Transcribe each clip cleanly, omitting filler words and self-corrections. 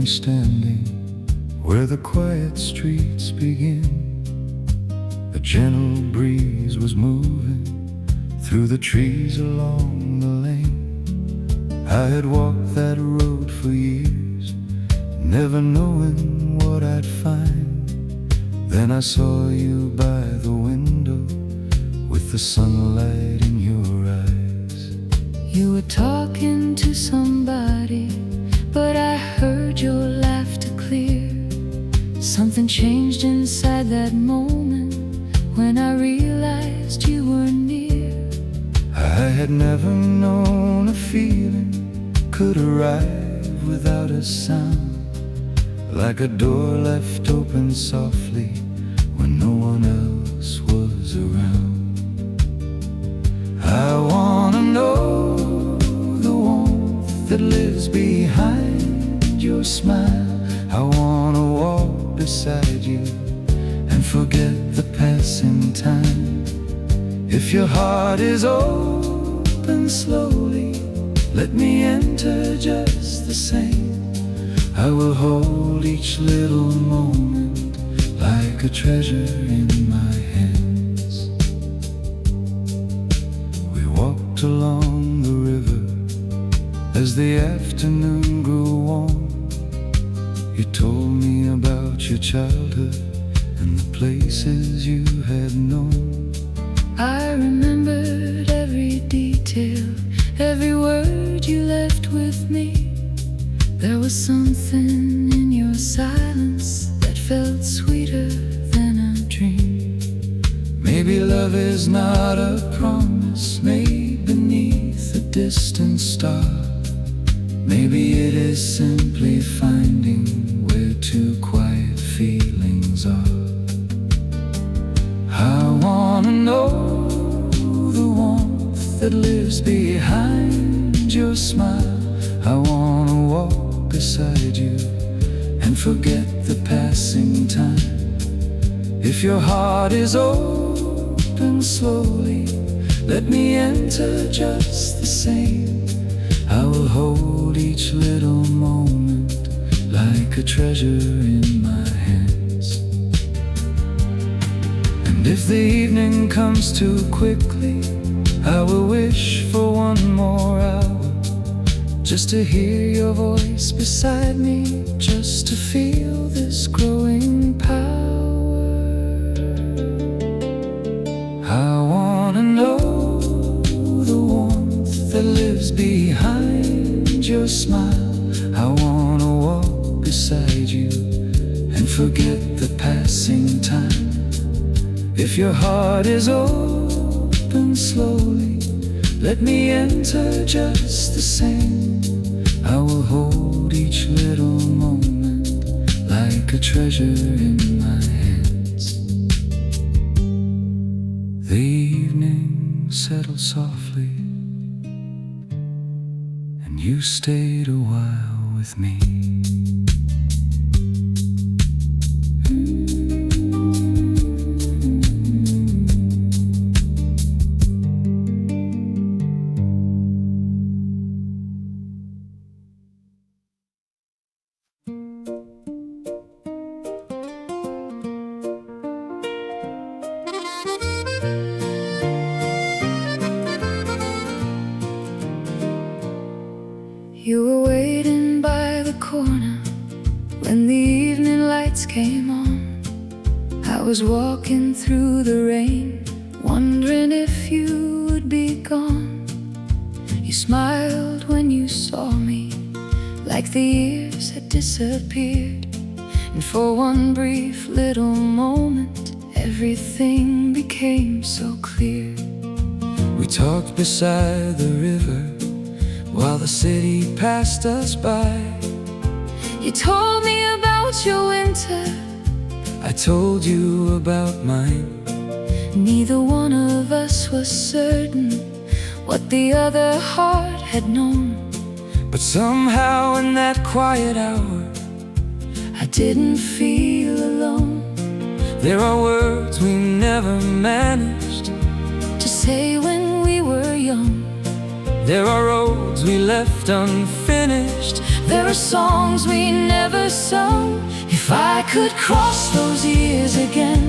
standing where the quiet streets begin. A gentle breeze was moving through the trees along the lane. I had walked that road for years, never knowing what I'd find. Then I saw you by the window with the sunlight in your eyes. You were talking to somebody, but I heard your laughter clear. Something changed inside that moment when I realized you were near. I had never known a feeling could arrive without a sound, like a door left open softly when no one else was around. I wanna know the warmth that lives behind your smile. I wanna walk beside you and forget the passing time. If your heart is open slowly, let me enter just the same. I will hold each little moment like a treasure in my hands. We walked along the river as the afternoon grew warm. You told me about your childhood and the places you had known. I remembered every detail, every word you left with me. There was something in your silence that felt sweeter than a dream. Maybe love is not a promise made beneath a distant star. Maybe it is simply finding where two quiet feelings are. I wanna know the warmth that lives behind your smile. I wanna walk beside you and forget the passing time. If your heart is open slowly, let me enter just the same. I will hold each little moment like a treasure in my hands. And if the evening comes too quickly, I will wish for one more hour, just to hear your voice beside me, just to feel this growing power. I wanna know the warmth that lives behind your smile. I wanna walk beside you and forget the passing time. If your heart is open slowly, let me enter just the same. I will hold each little moment like a treasure in my hands. The evening settled softly, and you stayed a while with me. You were waiting by the corner when the evening lights came on. I was walking through the rain, wondering if you would be gone. You smiled when you saw me, like the years had disappeared. And for one brief little moment, everything became so clear. We talked beside the river while the city passed us by. You told me about your winter, I told you about mine. neither one of us was certain what the other heart had known. But somehow in that quiet hour, I didn't feel alone. there are words we never managed To say when we were young, There are roads we left unfinished. There are songs we never sung. If I could cross those years again,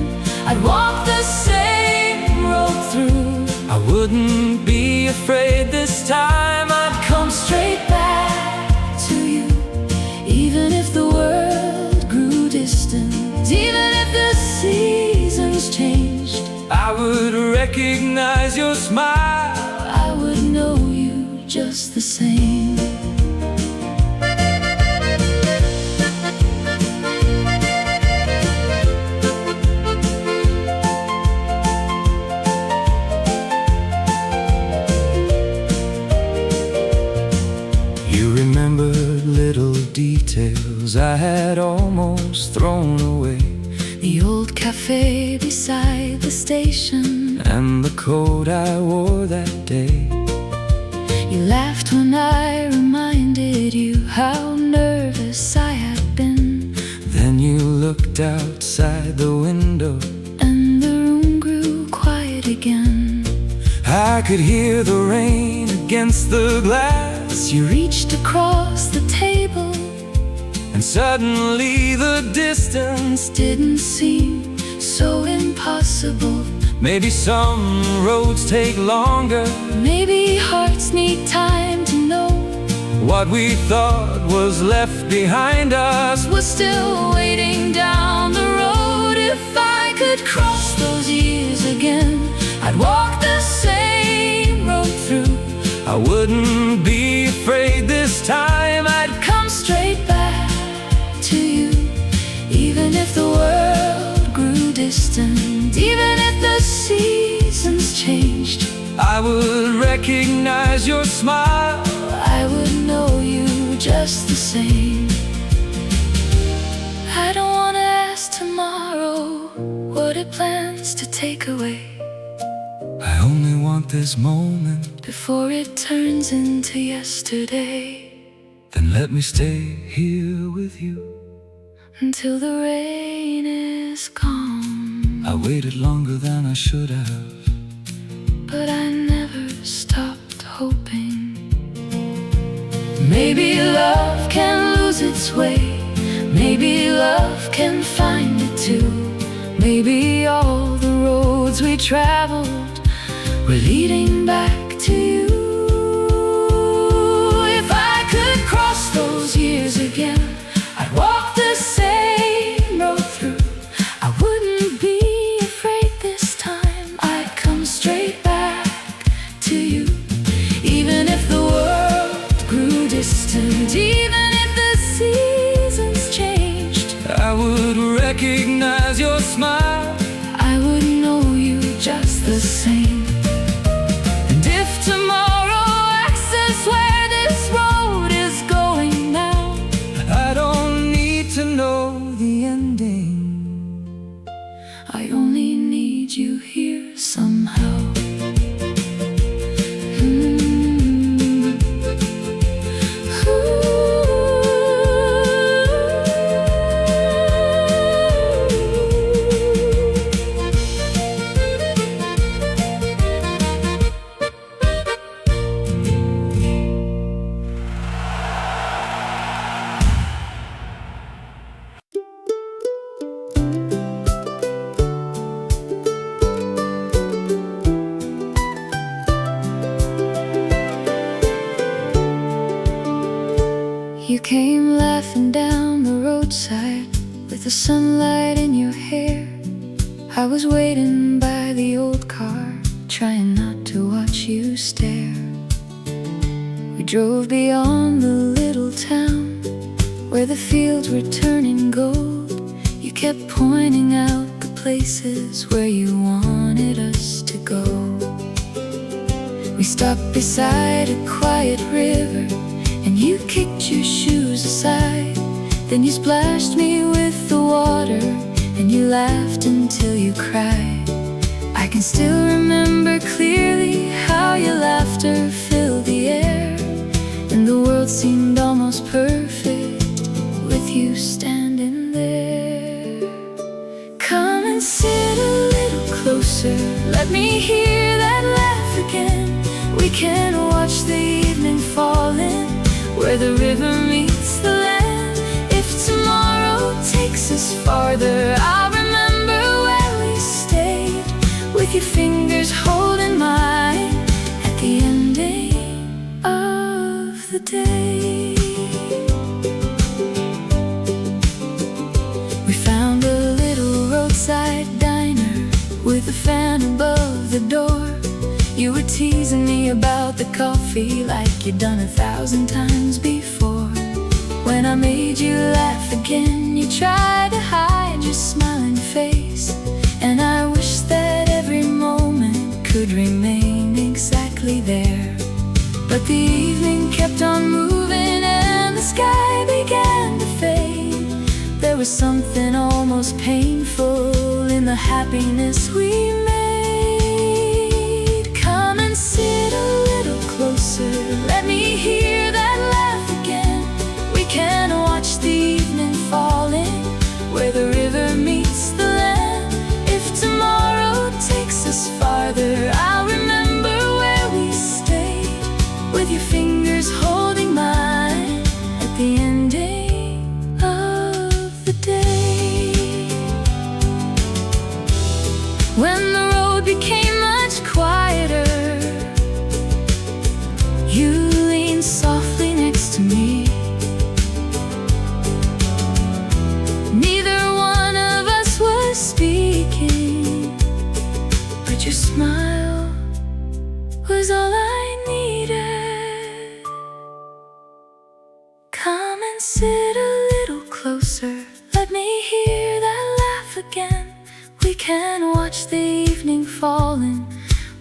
I'd walk the same road through. I wouldn't be afraid this time. I'd Come straight back to you, even if the world grew distant, even if the seasons changed. I would recognize your smile. I would know you just the same. You remembered little details I had almost thrown away, The old cafe beside the station, and the coat I wore that day. You laughed when I reminded you how nervous I had been, Then you looked outside the window. and the room grew quiet again. I could hear the rain against the glass. You reached across the table, And suddenly the distance. didn't seem so impossible. Maybe some roads take longer. Maybe hearts need time to know What we thought was left behind us was still waiting down the road. If I could cross those years again, I'd walk the same road through. I wouldn't be afraid this time. I'd Come straight back to you, even if the world grew distant, even if the seasons changed. I would recognize your smile. I would know you just the same. I don't wanna ask tomorrow what it plans to take away, I only want this moment. before it turns into yesterday. Then let me stay here with you. Until the rain is gone. I waited longer than I should have. But I never stopped hoping. Maybe love can lose its way. Maybe love can find it too. Maybe all the roads we traveled were leading back to you. If I could cross those years again, I'd walk the same road through. I wouldn't be afraid this time. I'd come straight back to you, even if the world grew distant, even if the seasons changed. I would recognize your smile. I would know you just the same. And if tomorrow asks us where this road is going now, I don't need to know the ending. I only need you here somehow. You came laughing down the roadside with the sunlight in your hair. I was waiting by the old car, trying not to watch you stare. We drove beyond the little town where the fields were turning gold. You kept pointing out the places where you wanted us to go. We stopped beside a quiet river, and you kicked your shoes aside. Then you splashed me with the water, and you laughed until you cried. I can still remember clearly how your laughter filled the air, and the world seemed almost perfect with you standing there. Come and sit a little closer, let me hear that laugh again. We can watch the evening fall in, where the river meets with the fan above the door. You were teasing me about the coffee like you'd done 1,000 times before. When I made you laugh again, you tried to hide your smiling face. And I wish that every moment could remain exactly there. But the evening kept on moving and the sky began to fade. There was something almost painful in the happiness we made. Come and sit a little closer, let me hear that laugh again. We can watch the evening falling where the river meets the land. If tomorrow takes us farther, I'll remember where we stayed, with your fingers holding mine at the ending of the day. When the road became much quieter, you leaned softly next to me. Neither one of us was speaking, but your smile was all I needed. Come and sit a little closer, let me hear that laugh again. We can watch the evening falling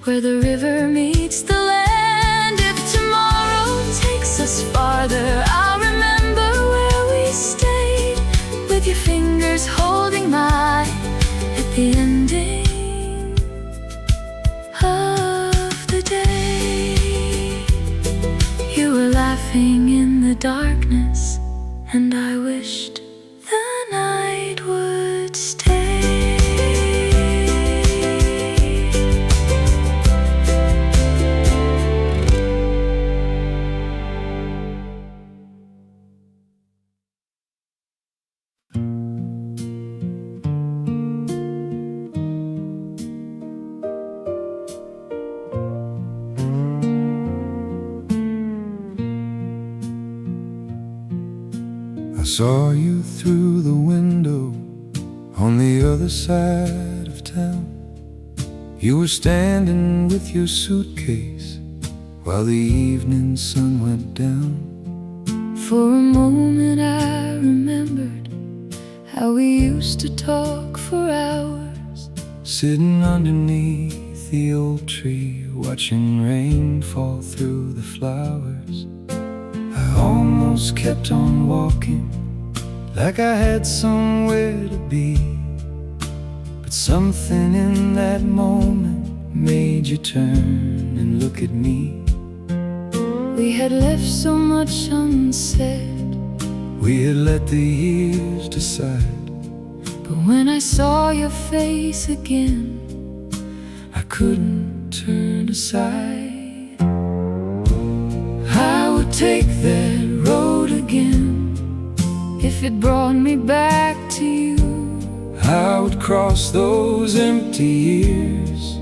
where the river meets the land. If tomorrow takes us farther, I'll remember where we stayed, with your fingers holding mine at the ending of the day. You were laughing in the darkness, and I wished the night would stay. I saw you through the window on the other side of town. You were standing with your suitcase while the evening sun went down. For a moment I remembered how we used to talk for hours, sitting underneath the old tree, watching rain fall through the flowers. I almost kept on walking, like I had somewhere to be, but something in that moment made you turn and look at me. We had left so much unsaid, we had let the years decide. but when I saw your face again, I couldn't turn aside. I would take that road again if it brought me back to you. I would cross those empty years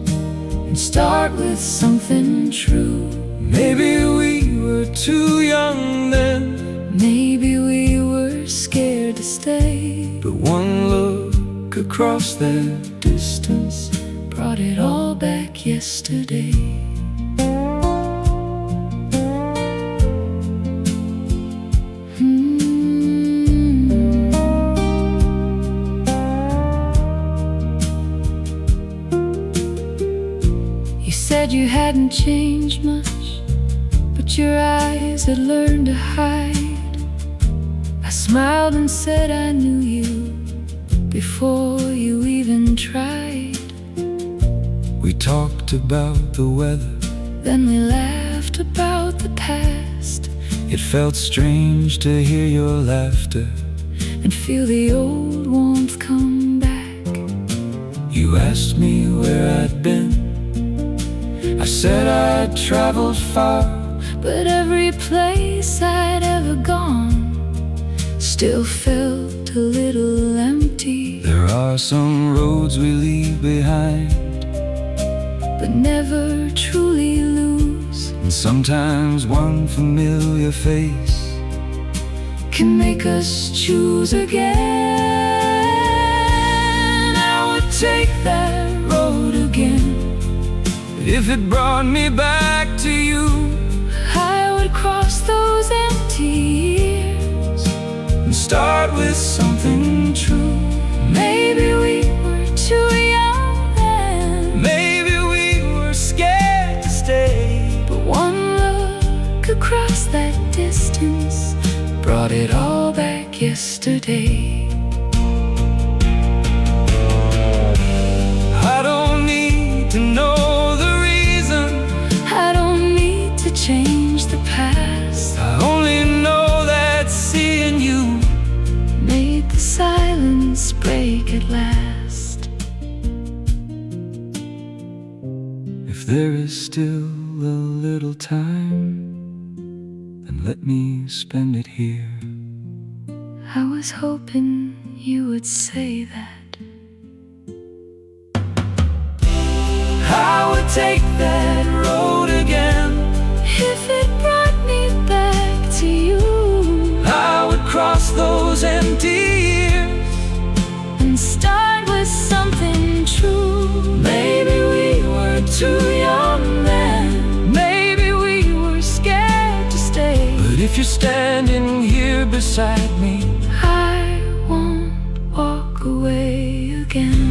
and start with something true. Maybe we were too young then, maybe we were scared to stay, but one look across that distance brought it all back yesterday. You said you hadn't changed much, but your eyes had learned to hide. I smiled and said I knew you before you even tried. We talked about the weather, then we laughed about the past. It felt strange to hear your laughter and feel the old warmth come back. You asked me where I'd been, I said I'd traveled far, but every place I'd ever gone still felt a little empty. There are some roads we leave behind, but never truly lose. And sometimes one familiar face can make us choose again. I would take that road if it brought me back to you. I would cross those empty years And start with something true. Maybe we were too young then. Maybe we were scared to stay. But one look across that distance brought it all back yesterday. I don't need to know the reason. I don't need to change the past. I only know that seeing you Made the silence break at last. If there is still a little time, then let me spend it here. I was hoping you would say that. I would take that road again. If it brought me back to you, I would cross those empty years and start with something true. Maybe we were too young then. Maybe we were scared to stay. But if you're standing here beside me, I won't walk away again.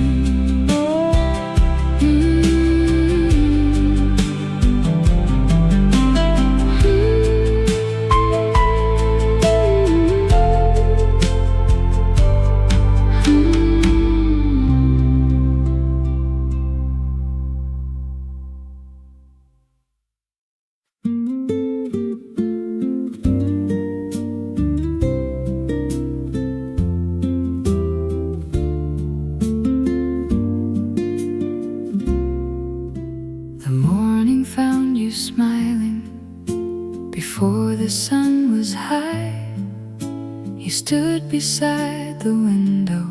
The morning found you smiling before the sun was high. You stood beside the window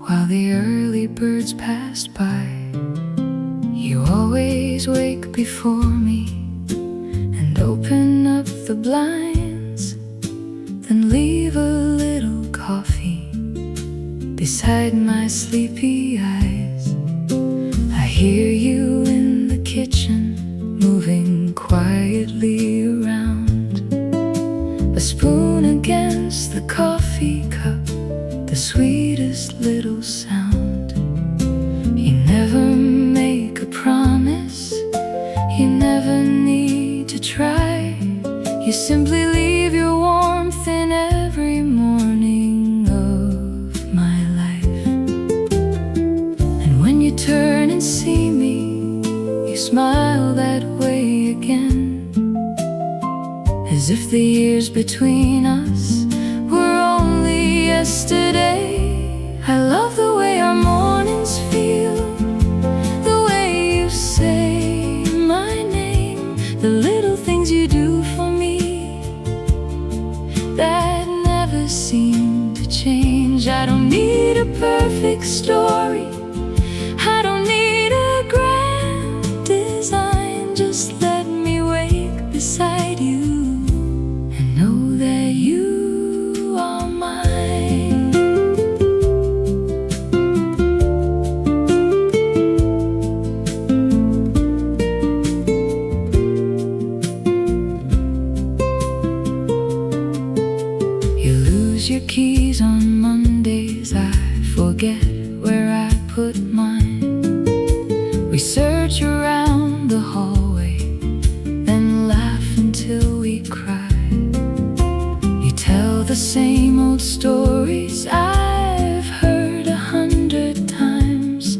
while the early birds passed by. You always wake before me and open up the blinds, then leave a little coffee beside my sleepy eyes. I hear you in the kitchen, moving quietly around, a spoon against the coffee cup, the sweetest little sound. You never make a promise, you never need to try. You simply leave your warmth in every morning of my life. And when you turn and see me, you smile that way again, as if the years between us were only yesterday. I love the way our mornings feel, the way you say my name, the little things you do for me that never seem to change. I don't need a perfect story, I don't need a grand design. Just let me wake beside you and know that you are mine. You lose your keys on Mondays, I forget where I put mine. We search around the hallway, then laugh until we cry. You tell the same old stories I've heard 100 times,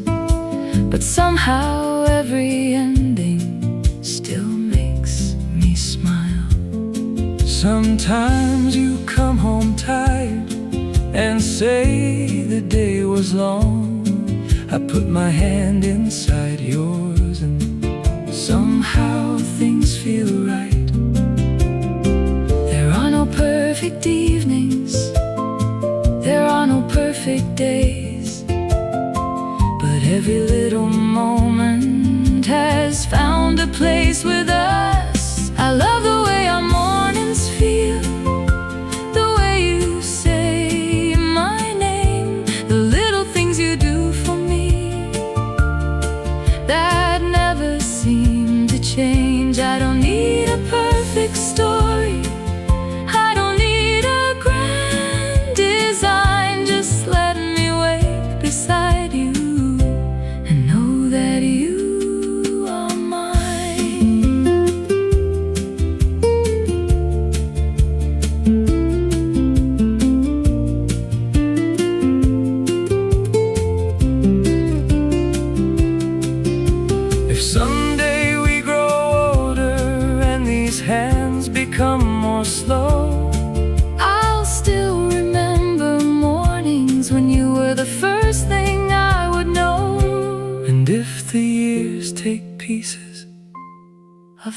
but somehow every ending still makes me smile. sometimes you come home tired and say the day was long. I put my hand inside yours and somehow things feel right. There are no perfect evenings, there are no perfect days, but every little moment has found a place with us. I love the way our mornings feel, the way you say my name, the little things you do for me that never seem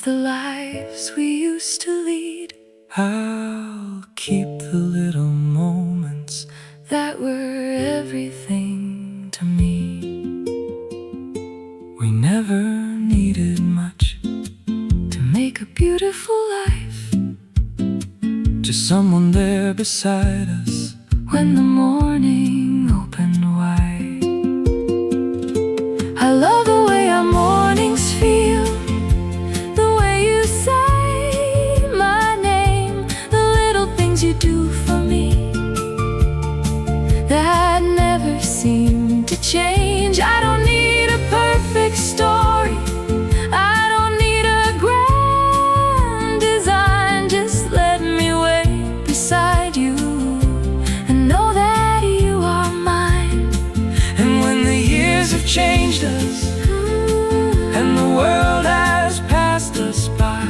of the lives we used to lead. I'll keep the little moments that were everything to me. We never needed much to make a beautiful life. Just someone there beside us when the morning opened wide. I love the way our mornings feel, the way you say my name, the little things you do for me that never seem to change. I don't need a perfect story, I don't need a grand design. Just let me wait beside you and know that you are mine. And when the years have changed us and the world has passed us by,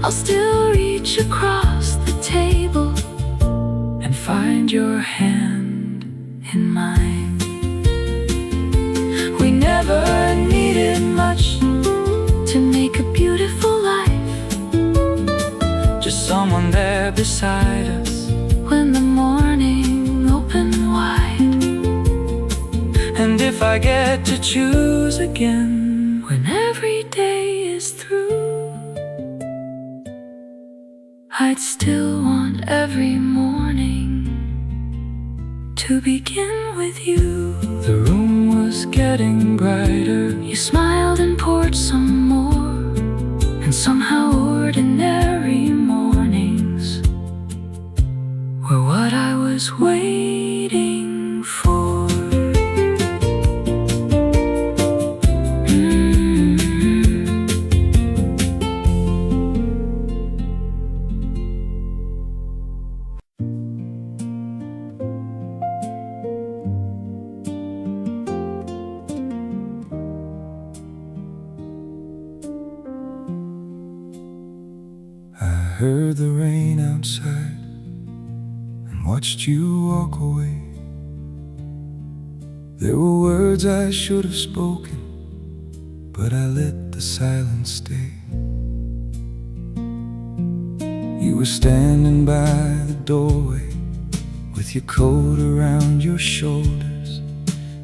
I'll still reach across the table and find your hand in mine. We never needed much to make a beautiful life. Just someone there beside us when the morning opened wide. And if I get to choose again when every day is through, I'd still want every morning to begin with you. The room was getting brighter, you smiled and poured some more, and somehow ordinary mornings were what I was waiting for. I heard the rain outside and watched you walk away. There were words I should have spoken, but I let the silence stay. You were standing by the doorway with your coat around your shoulders.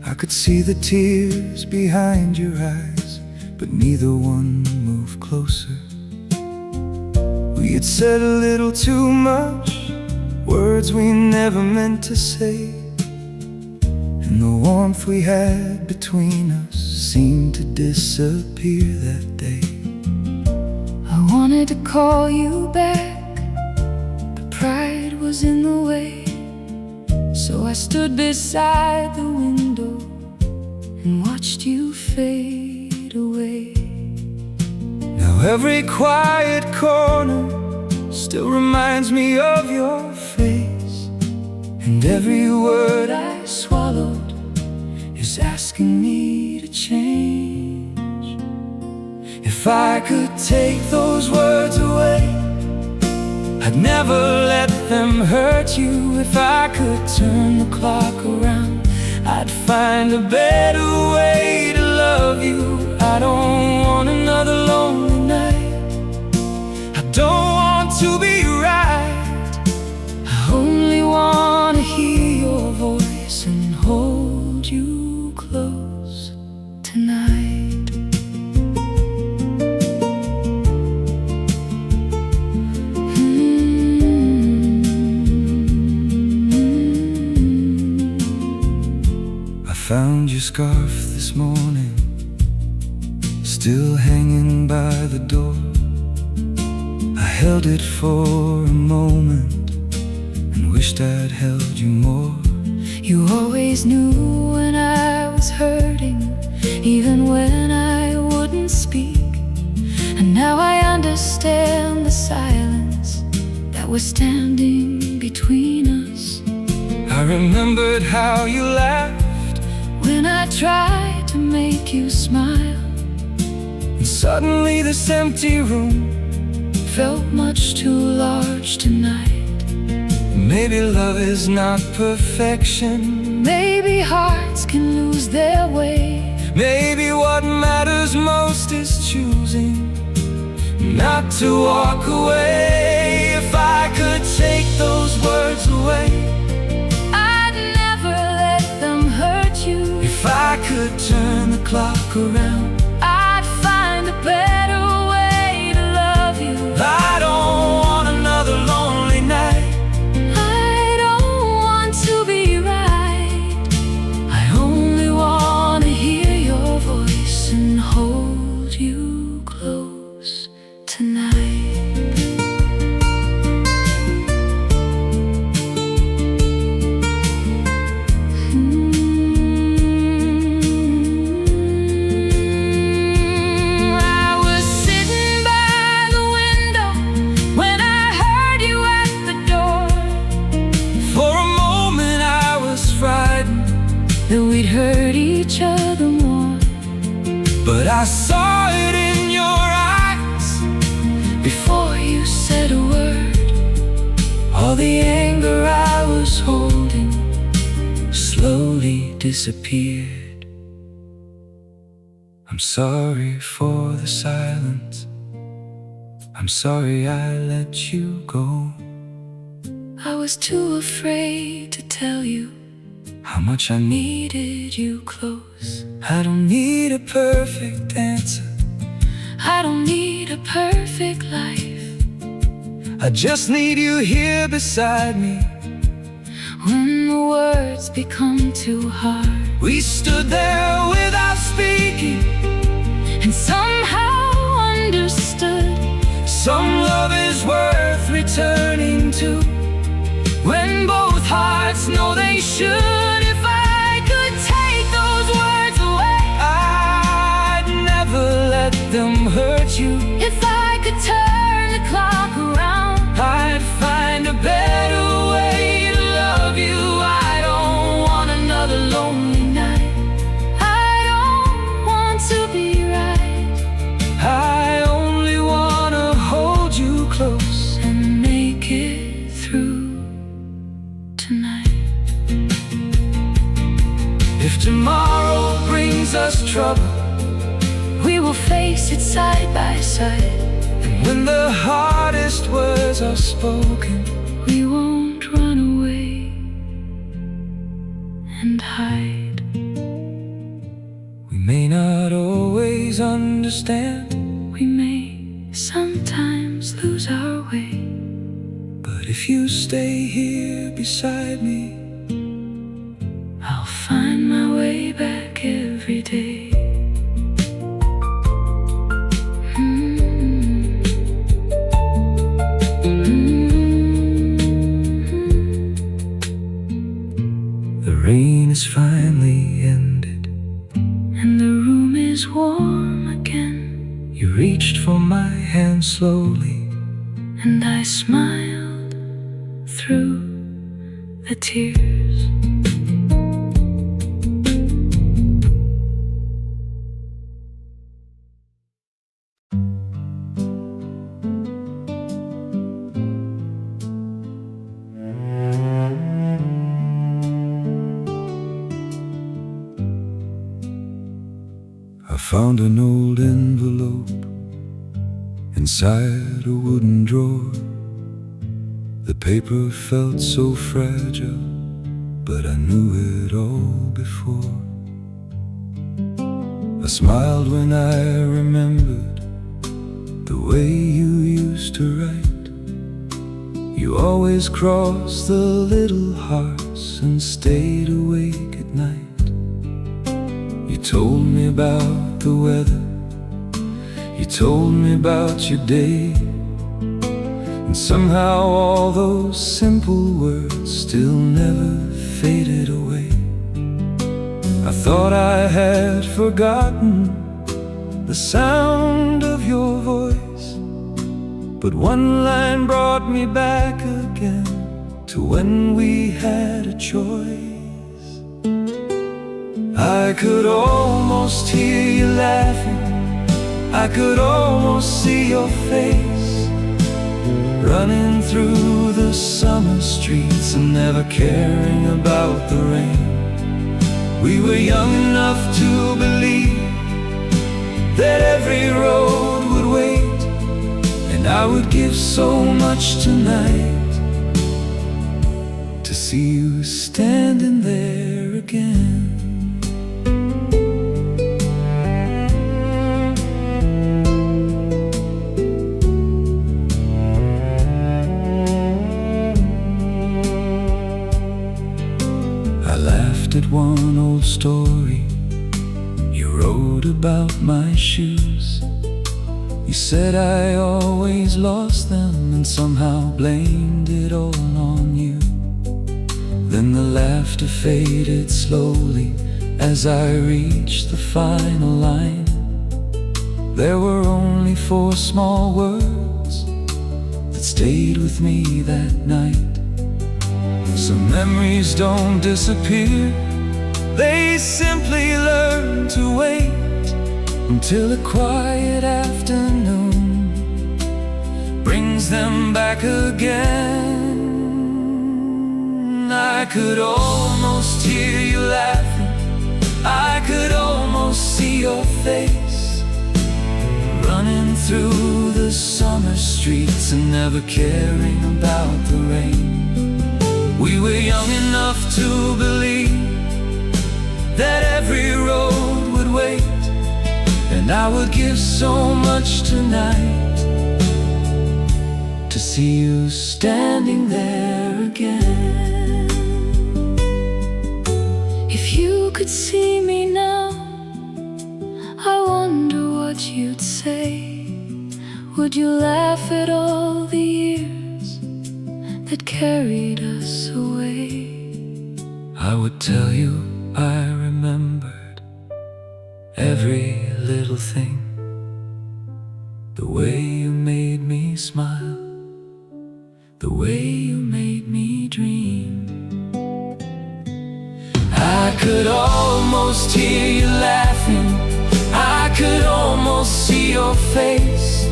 I could see the tears behind your eyes, but neither one moved closer. We had said a little too much, words we never meant to say, and the warmth we had between us seemed to disappear that day. I wanted to call you back, but pride was in the way. So I stood beside the window and watched you fade away. Now every quiet corner still reminds me of your face, and every word I swallowed is asking me to change. If I could take those words away, I'd never let them hurt you. If I could turn the clock around, I'd find a better way to love you. I don't want another lonely night, I don't want to be right, I only want to hear your voice and hold you close tonight. I found your scarf this morning, still hanging by the door. I held it for a moment and wished I'd held you more. You always knew when I was hurting, even when I wouldn't speak. And now I understand the silence that was standing between us. I remembered how you laughed when I tried to make you smile, and suddenly this empty room felt much too large tonight. Maybe love is not perfection, maybe hearts can lose their way, maybe what matters most is choosing not to walk away. If I could take those words away, I'd never let them hurt you. if I could turn the clock around, I'd find a better way to love you. I don't want another lonely night. I don't want to be right. I only Wanna hear your voice and hold you close tonight. I was sitting by the window when I heard you at the door. For a moment I was frightened, That we'd hurt each other more. but I saw it in your eyes. Before you said a word, All the anger I was holding slowly disappeared. I'm sorry for the silence. I'm sorry I let you go. I was too afraid to tell you How much I need. needed you close. I don't need a perfect answer. I don't need a perfect life. I just need you here beside me. When the words become too hard, We stood there without speaking. and somehow understood Some love is worth returning to, when both hearts know they should. If I could take those words away, I'd never let them hurt you. if I could turn the clock around. I'd find a better way to love you. I don't want another lonely night. I don't want to be right I only wanna hold you close. and make it through tonight. If tomorrow brings us trouble, We will face it side by side. when the hardest words are spoken, We won't run away and hide. we may not always understand, We may sometimes lose our way. but if you stay here beside me, I'll find my way back every day. the rain is finally ended. And the room is warm again. You reached for my hand slowly. And I smiled through the tears. I found an old envelope inside a wooden drawer. The paper felt so fragile, but I knew it all before. I smiled when I remembered the way you used to write. You always crossed the little hearts and stayed awake at night. You told me about the weather, you told me about your day, and somehow all those simple words still never faded away. I thought I had forgotten the sound of your voice, but one line brought me back again to when we had a choice. I could almost hear you laughing, I could almost see your face, running through the summer streets and never caring about the rain. We were young enough to believe that every road would wait, I would give so much tonight to see you standing there again. I laughed at one old story you wrote about my shoes. You said I always lost them and somehow blamed it all on you. Then the laughter faded slowly as I reached the final line. There were only 4 small words that stayed with me that night. Some memories don't disappear, they simply learn to wait until a quiet afternoon brings them back again. I could almost hear you laughing, I could almost see your face, running through the summer streets and never caring about the rain. We were young enough to believe that every road would wait, and I would give so much tonight to see you standing there again. If you could see me now, I wonder what you'd say. Would you laugh at all the years that carried us away? I would tell you I remembered every little thing, the way you made me smile, the way you made me dream. I could almost hear you laughing, I could almost see your face,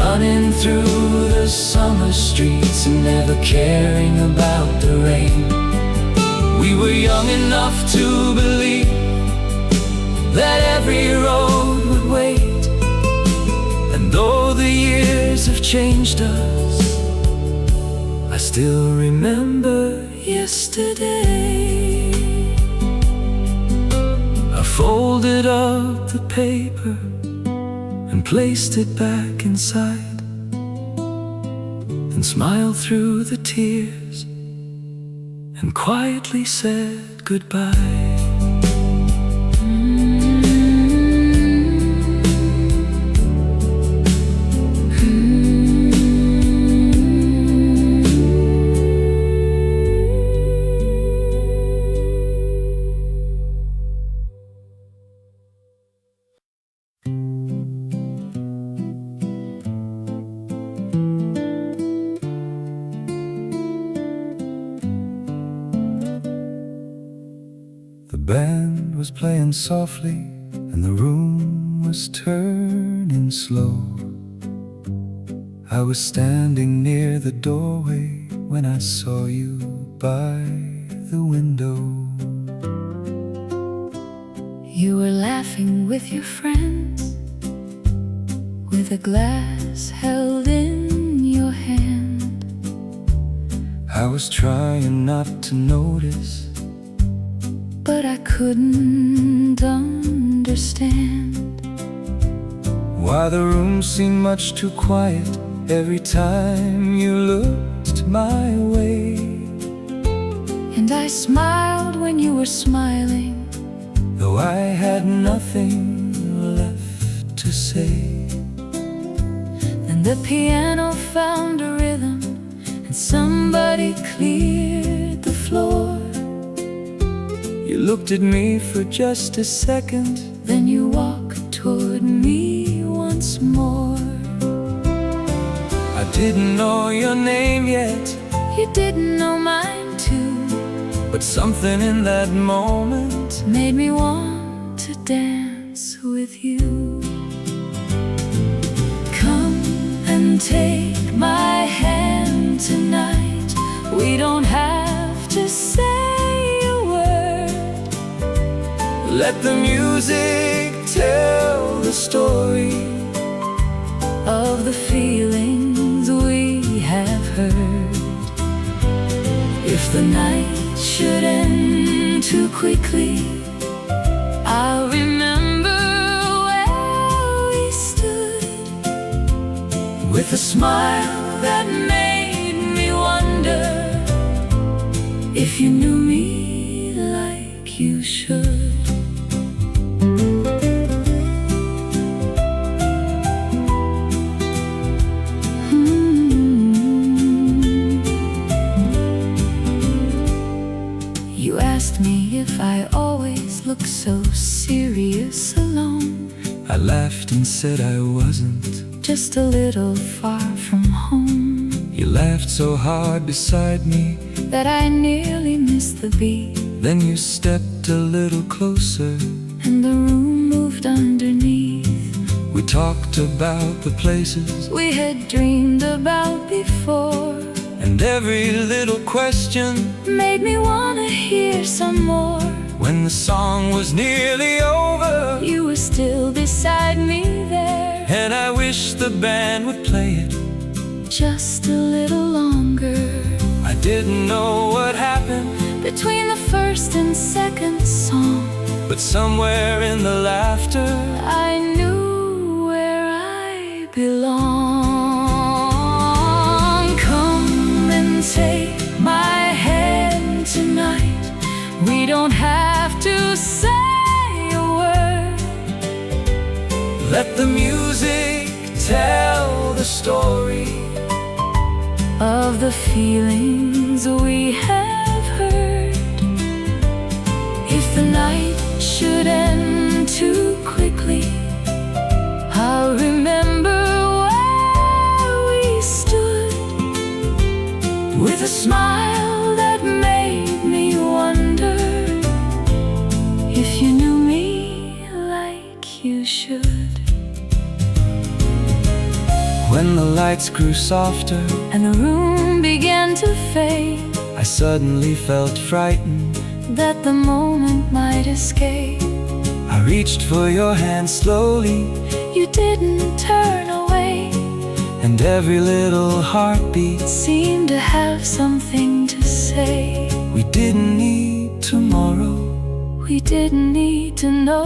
running through the summer streets and never caring about the rain. We were young enough to believe that every road would wait, and though the years have changed us, I still remember yesterday. I folded up the paper and placed it back inside, then smiled through the tears and quietly said goodbye. The band was playing softly and the room was turning slow. I was standing near the doorway when I saw you by the window. You were laughing with your friends, with a glass held in your hand. I was trying not to notice, but I couldn't understand why the room seemed much too quiet every time you looked my way. And I smiled when you were smiling, though I had nothing left to say. Then the piano found a rhythm and somebody cleared the floor. You looked at me for just a second, then you walked toward me once more. I didn't know your name yet, You didn't know mine too, but something in that moment made me want to dance with you. Come and take my hand tonight, we don't have to say a word. let the music tell the story of the feelings we have heard. If the night should end too quickly, I'll remember where we stood, with a smile that made me wonder if you knew me like you should. You asked me if I always look so serious alone. I laughed and said I wasn't, just a little far from home. You laughed so hard beside me that I nearly missed the beat. Then you stepped a little closer, and the room moved underneath. We talked about the places we had dreamed about before, and every little question made me wanna hear some more. When the song was nearly over, you were still beside me there, and I wish the band would play it just a little longer. I didn't know what happened between the first and second song, but somewhere in the laughter I knew where I belong. Come and take my hand tonight. We don't have to say a word. Let the music tell the story of the feelings we have heard. If the night should end too quickly, I'll remember where we stood, with a smile that made me wonder if you knew me like you should. When the lights grew softer and the room began to fade, I suddenly felt frightened that the moment might escape. I reached for your hand slowly. You didn't turn away, and every little heartbeat seemed to have something to say. We didn't need tomorrow, we didn't need to know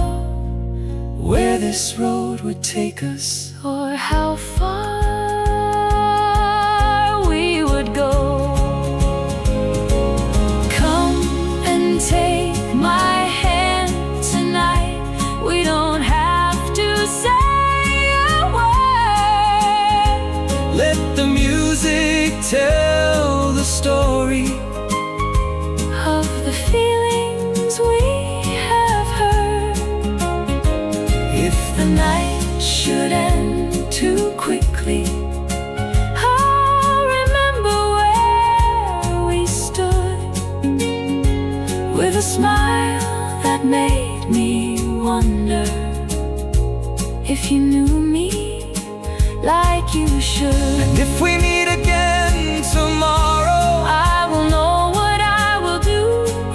where this road would take us, or how far we would go. Come and take my hand tonight. We don't have to say a word. Let the music tell the story of the feelings we have heard. If the night should end too quickly, I'll remember where we stood, with a smile that made me wonder if you knew me like you should. And if we meet again tomorrow, I will know what I will do.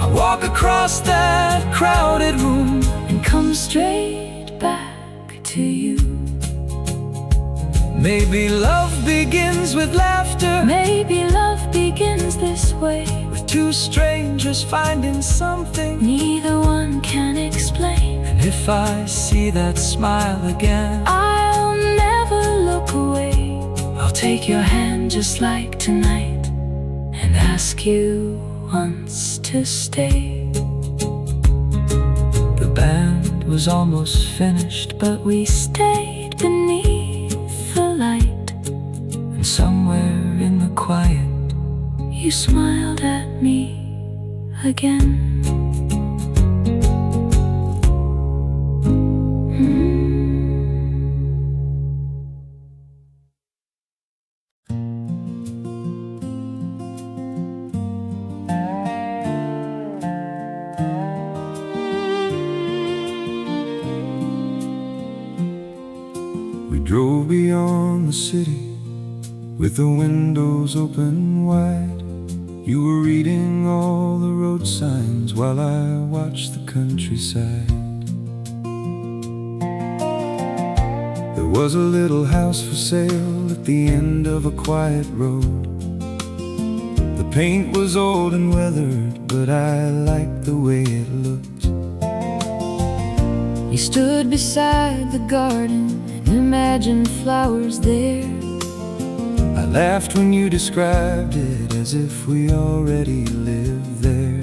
I'll walk across that crowded room and come straight back to you. Maybe love begins with laughter. Maybe love begins this way, with two strangers finding something neither one can explain. And if I see that smile again, I'll never look away. I'll take your hand just like tonight and ask you once to stay. The band was almost finished, but we stayed beneath the light, and somewhere in the quiet you smiled at me again. We drove beyond the city with the windows open wide. You were reading all the road signs while I watched the countryside. There was a little house for sale at the end of a quiet road. The paint was old and weathered, but I liked the way it looked. You stood beside the garden and imagined flowers there. I laughed when you described it as if we already lived there.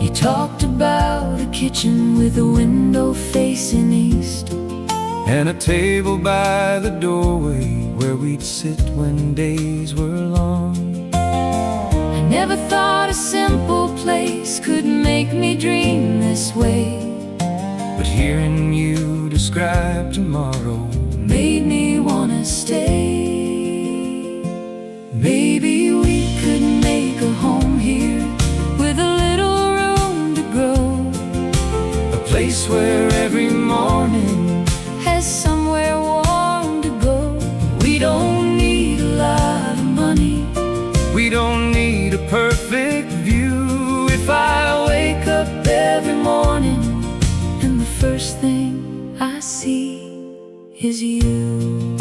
You talked about a kitchen with a window facing east, and a table by the doorway where we'd sit when days were long. I never thought a simple place could make me dream this way, but hearing you describe tomorrow made me wanna stay. Maybe we could make a home here with a little room to grow, a place where every morning has somewhere warm to go. We don't need a lot of money, we don't need a perfect view. If I wake up every morning and the first thing I see is you.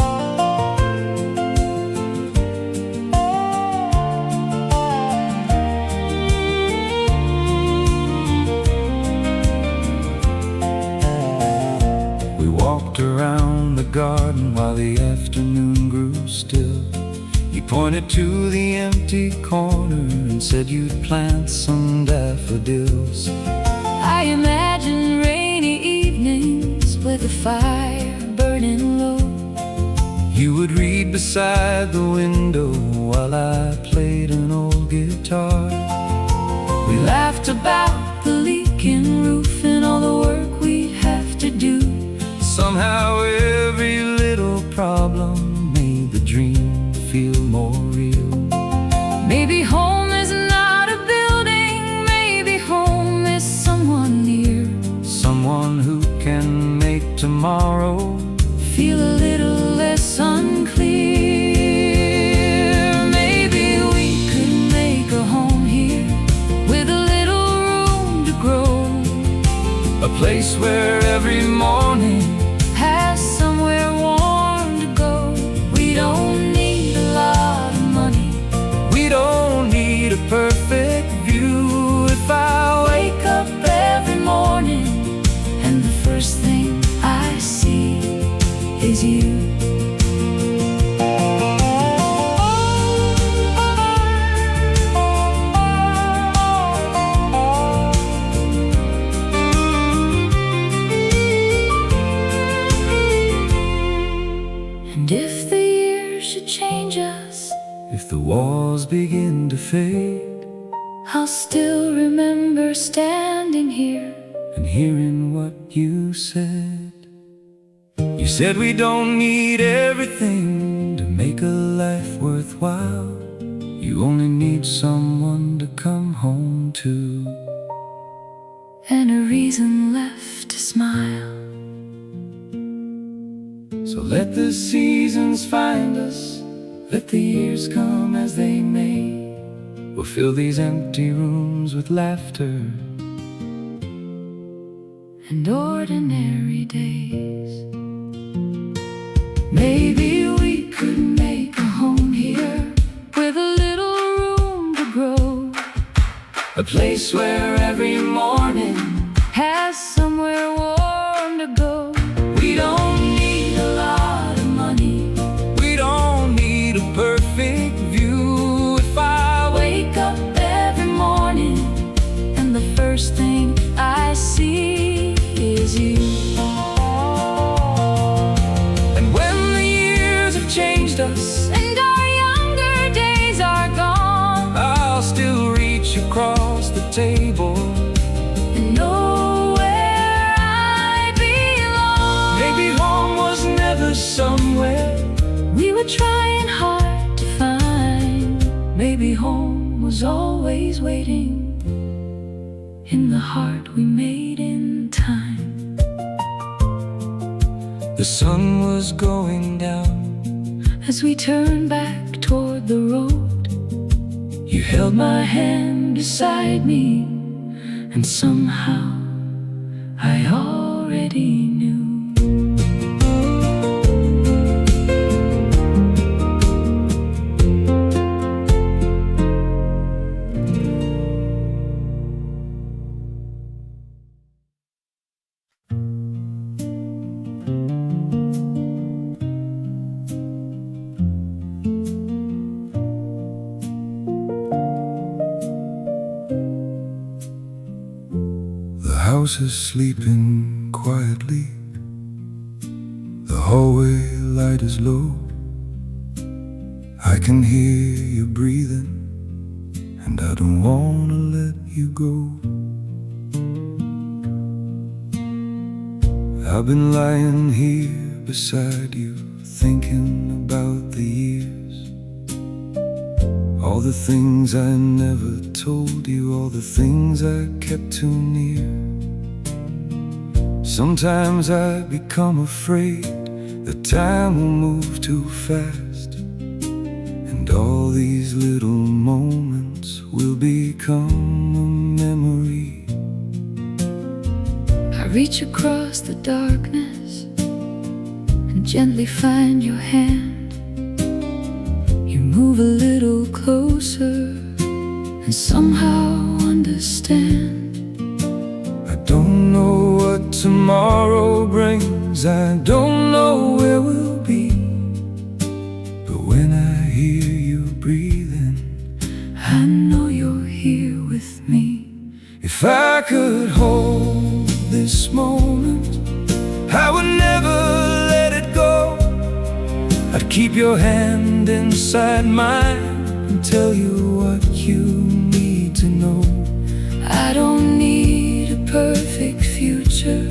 We walked around the garden while the afternoon grew still. You pointed to the empty corner and said you'd plant some daffodils. I imagine rainy evenings with a fire burning low. You would read beside the window while I played an old guitar. We laughed about the leaking roof and all the work we'd have to do. Somehow every little problem made the dream feel more real. Maybe home is not a building, maybe home is someone near, someone who can make tomorrow feel a little less unclear. Maybe we could make a home here with a little room to grow, a place where every morning has somewhere warm to go. We don't need a lot of money, we don't need a perfect view. If I wake up every morning and the first thing I see is you. And if the years should change us, if the walls begin to fade, I'll still remember standing here and hearing what you said. You said we don't need everything to make a life worthwhile. You only need someone to come home to, and a reason left to smile. So let the seasons find us, let the years come as they may. We'll fill these empty rooms with laughter and ordinary days. Maybe we could make a home here with a little room to grow, a place where every morning has somewhere warm to go. we don't need a lot of money, we don't need a perfect view. If I Wake up every morning and the first thing I see is you. and when the years have changed us And our younger days are gone, I'll still reach across the table and know where I belong. Maybe home was never somewhere We were trying hard to find. Maybe home was always waiting in the heart we made in time. the sun was going down. As we turned back toward the road, You held my hand beside me, and somehow I already knew. house is sleeping quietly. The hallway light is low. I can hear you breathing, and I don't wanna let you go. I've been lying here beside you, thinking about the years, all the things I never told you, all the things I kept too near. Sometimes I become afraid that time will move too fast, and all these little moments will become a memory. I reach across the darkness and gently find your hand. You move a little closer and somehow understand. I don't know what tomorrow brings, I don't know where we'll be, but when I hear you breathing, I know you're here with me. if I could hold this moment, I would never let it go. I'd keep your hand inside mine and tell you what you need to know. I don't need a perfect future,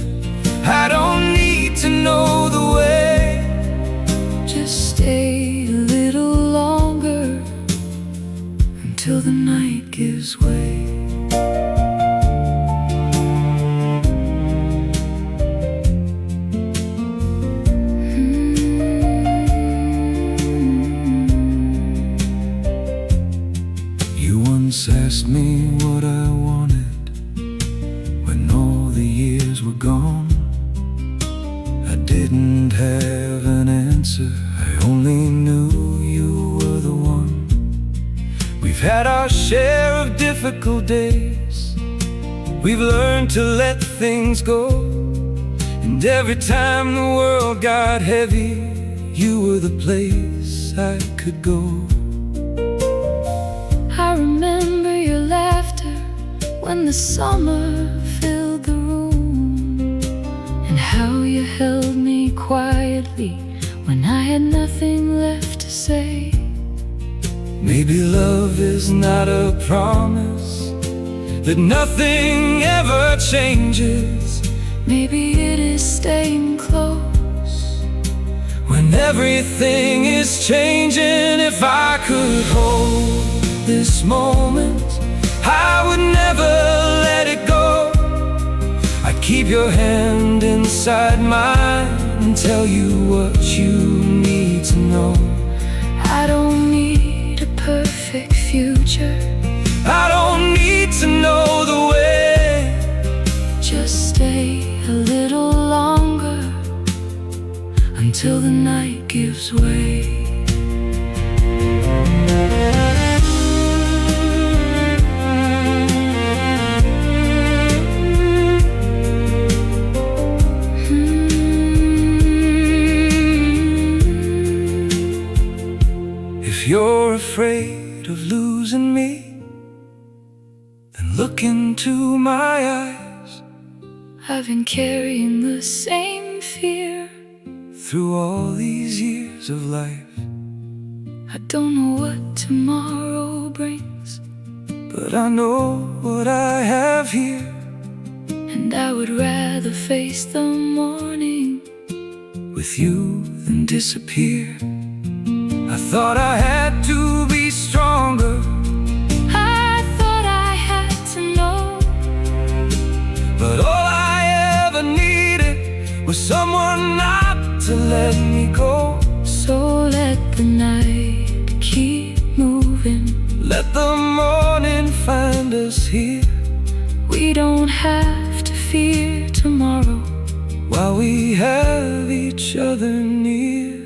I don't need to know the way. just stay a little longer until the night gives way. You once asked me what I wanted when all the years were gone. I didn't have an answer, I only knew you were the one. We've had our share of difficult days, we've learned to let things go, and every time the world got heavy, you were the place I could go. I remember your laughter when the summer filled the room, and how you held me quietly when I had nothing left to say. Maybe love is not a promise, that nothing ever changes. Maybe it is staying close when everything is changing. If I could hold this moment, I would never let it go. I'd keep your hand inside mine and tell you what you need to know. I don't need a perfect future, I don't need to know the way. just stay a little longer until the night gives way. If you're afraid of losing me, then look into my eyes. I've been carrying the same fear Through all these years of life, I don't know what tomorrow brings, but I know what I have here. and I would rather face the morning With you than disappear. I thought I had to be stronger, I thought I had to know, but all I ever needed was someone not to let me go. so let the night keep moving. Let the morning find us here, We don't have to fear tomorrow while we have each other near.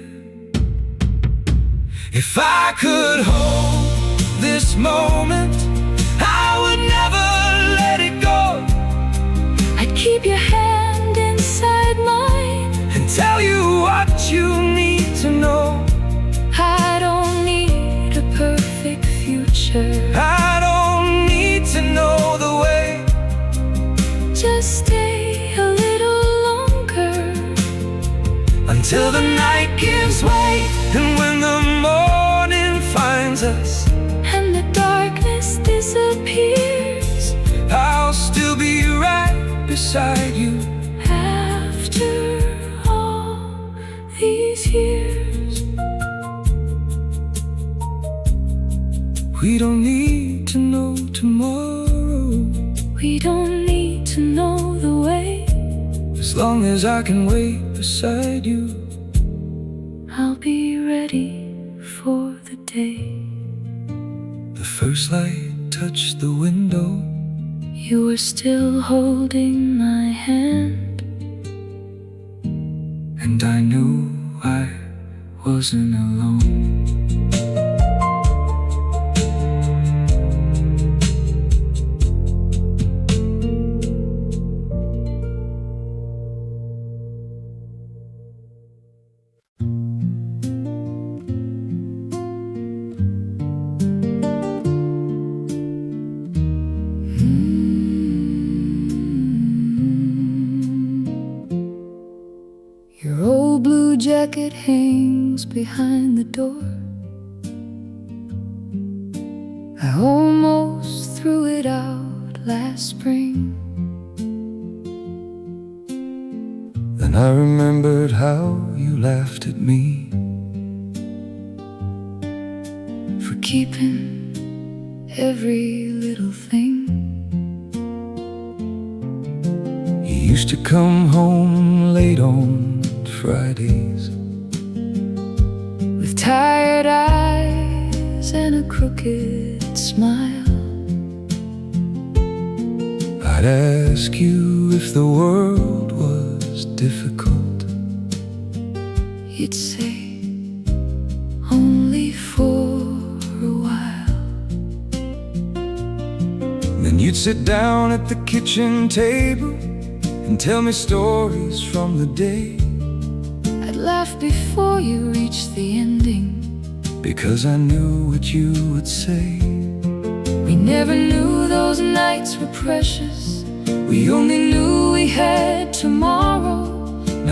If I could hold this moment, I would never let it go. I'd keep your hand inside mine And tell you what you need to know. I don't need a perfect future, I don't need to know the way. just stay a little longer until the night gives way, and when the morning finds us and the darkness disappears, I'll still be right beside you. after all these years. We don't need to know tomorrow, We don't need to know the way. as long as I can wait beside you. I'll be ready for the day. The first light touched the window, You were still holding my hand, and I knew I wasn't alone. Your old blue jacket hangs behind the door. I almost threw it out last spring. Then I remembered how you laughed at me For keeping every little thing. You used to come home late on Fridays With tired eyes and a crooked smile. I'd ask you if the world was difficult. You'd say, only for a while. Then you'd sit down at the kitchen table and tell me stories from the day, I'd laugh before you reached the ending. because I knew what you would say. We never knew those nights were precious. We only knew we had tomorrow.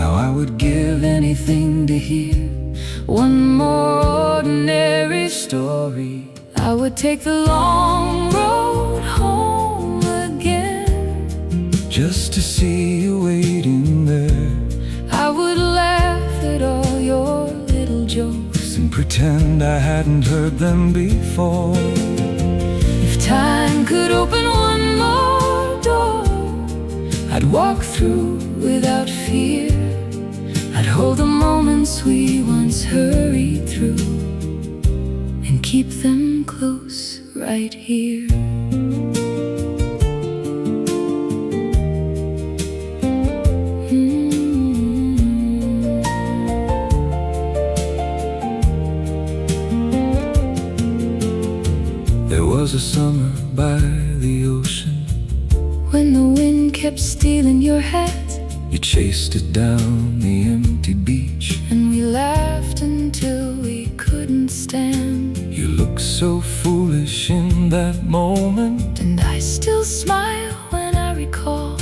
Now I would give Anything to hear one more ordinary story. I would take the long road home again, just to see you waiting there, I would laugh at all your little jokes and pretend I hadn't heard them before. If time could open one more door, I'd walk through without fear. I'd hold the moments we once hurried through and keep them close right here. There was a summer by the ocean, When the wind kept stealing your hat, you chased it down the empty beach. and we laughed until we couldn't stand. You looked so foolish in that moment, And I still smile when I recall,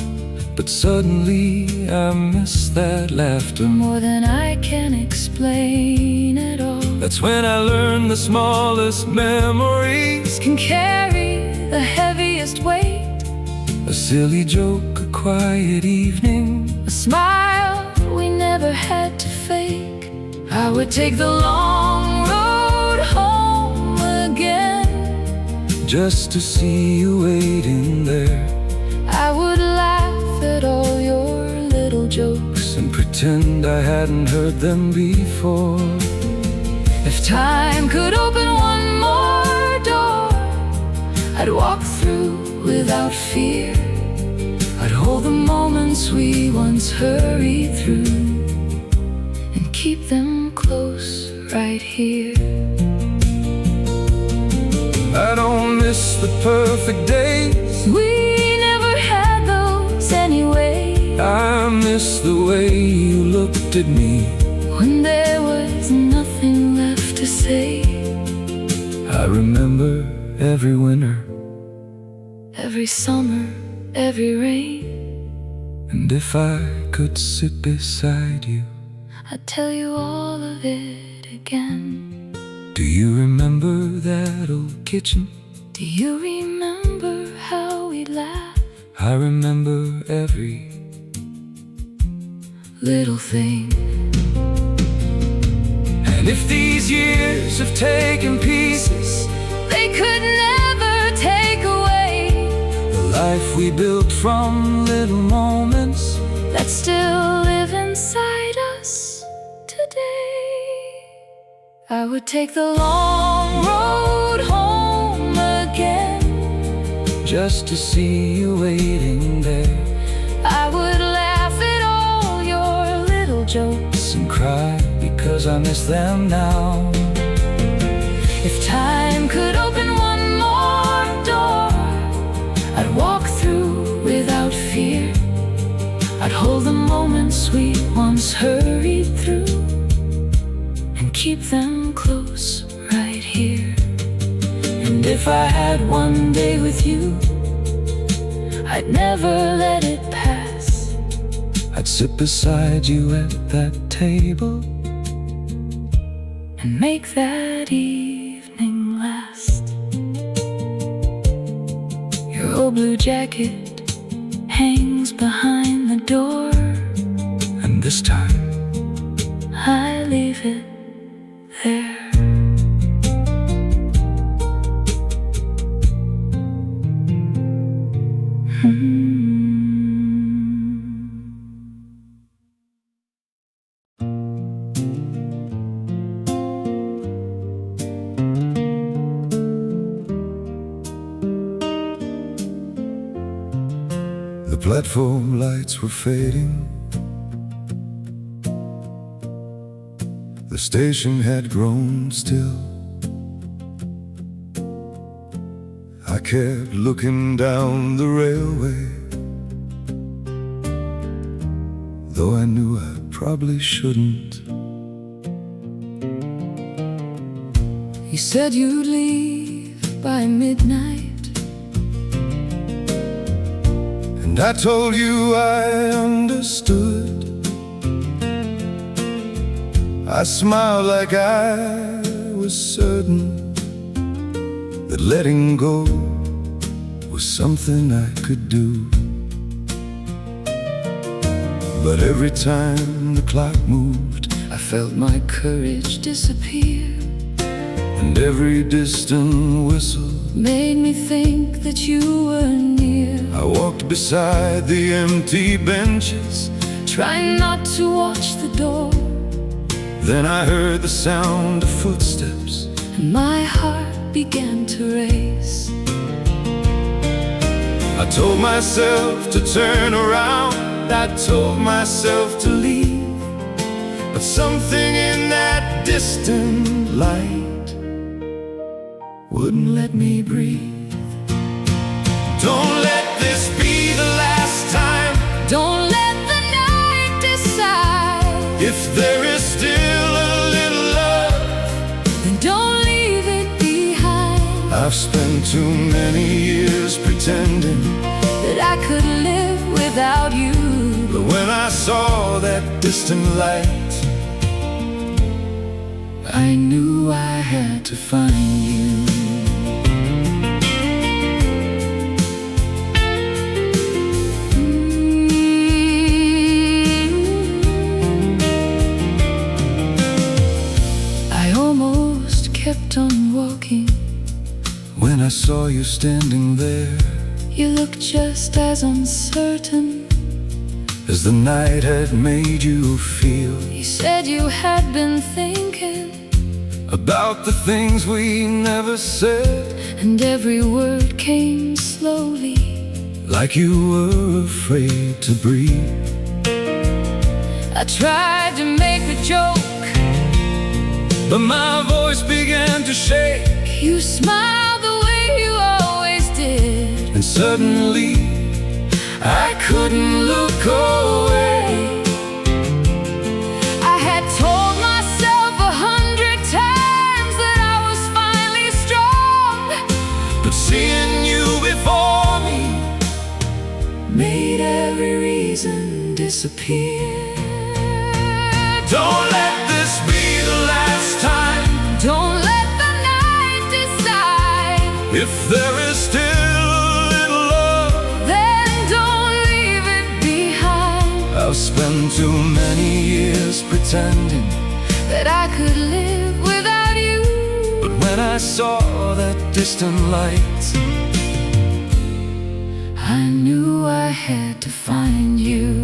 but suddenly I miss that laughter. more than I can explain at all. That's when I learned the smallest memories, Can carry the heaviest weight, a silly joke, a quiet evening, a smile we never had to fake. I would take the long road home again, just to see you waiting there, I would laugh at all your little jokes and pretend I hadn't heard them before. If time could open one more door, I'd walk through without fear. I'd hold the moments we once hurried through and keep them close right here. I don't miss the perfect days, We never had those anyway, I miss the way you looked at me when there was nothing left to say. I remember every winter, Every summer, every rain, And if I could sit beside you, I'd tell you all of it again. do you remember that old kitchen? Do you remember how we laughed? I remember every Little thing. And if these years have taken pieces, They could never take away the life we built from little moments that still live inside us today. I would take the long road home again, just to see you waiting there, I would laugh at all your little jokes and cry because I miss them now. If time could open one more door, I'd walk through without fear. I'd hold the moments we once hurried through and keep them close right here. And if I had one day with you, I'd never let it pass. I'd sit beside you at that table and make that evening last. Your old blue jacket hangs behind the door, and this time I leave it there. the platform lights were fading. The station had grown still. I kept looking down the railway, though I knew I probably shouldn't. You said you'd leave by midnight, And I told you I understood. I smiled like I was certain that letting go was something I could do. But every time the clock moved, I felt my courage disappear. and every distant whistle, Made me think that you were near. I walked beside the empty benches. Trying not to watch the door, Then I heard the sound of footsteps, and my heart began to race. I told myself to turn around, I told myself to leave, but something in that distant light wouldn't let me breathe. Don't let this be the last time. Don't let the night decide. If there is still a little love, Then don't leave it behind. I've spent too many years pretending, That I could live without you. but when I saw that distant light, I knew I had to find you. I almost kept on walking. When I saw you standing there, You looked just as uncertain. as the night had made you feel, You said you had been thinking, about the things we never said, and every word came slowly. like you were afraid to breathe. I tried to make a joke, But my voice began to shake, you smiled the way you always did. and suddenly I couldn't look away. I had told myself 100 times that I was finally strong. But seeing you before me made every reason disappear. Don't let this be the last time. Don't let the night decide. If there is still a little love, Then don't leave it behind. I've spent too many years pretending That I could live without you. But when I saw that distant light, I knew I had to find you.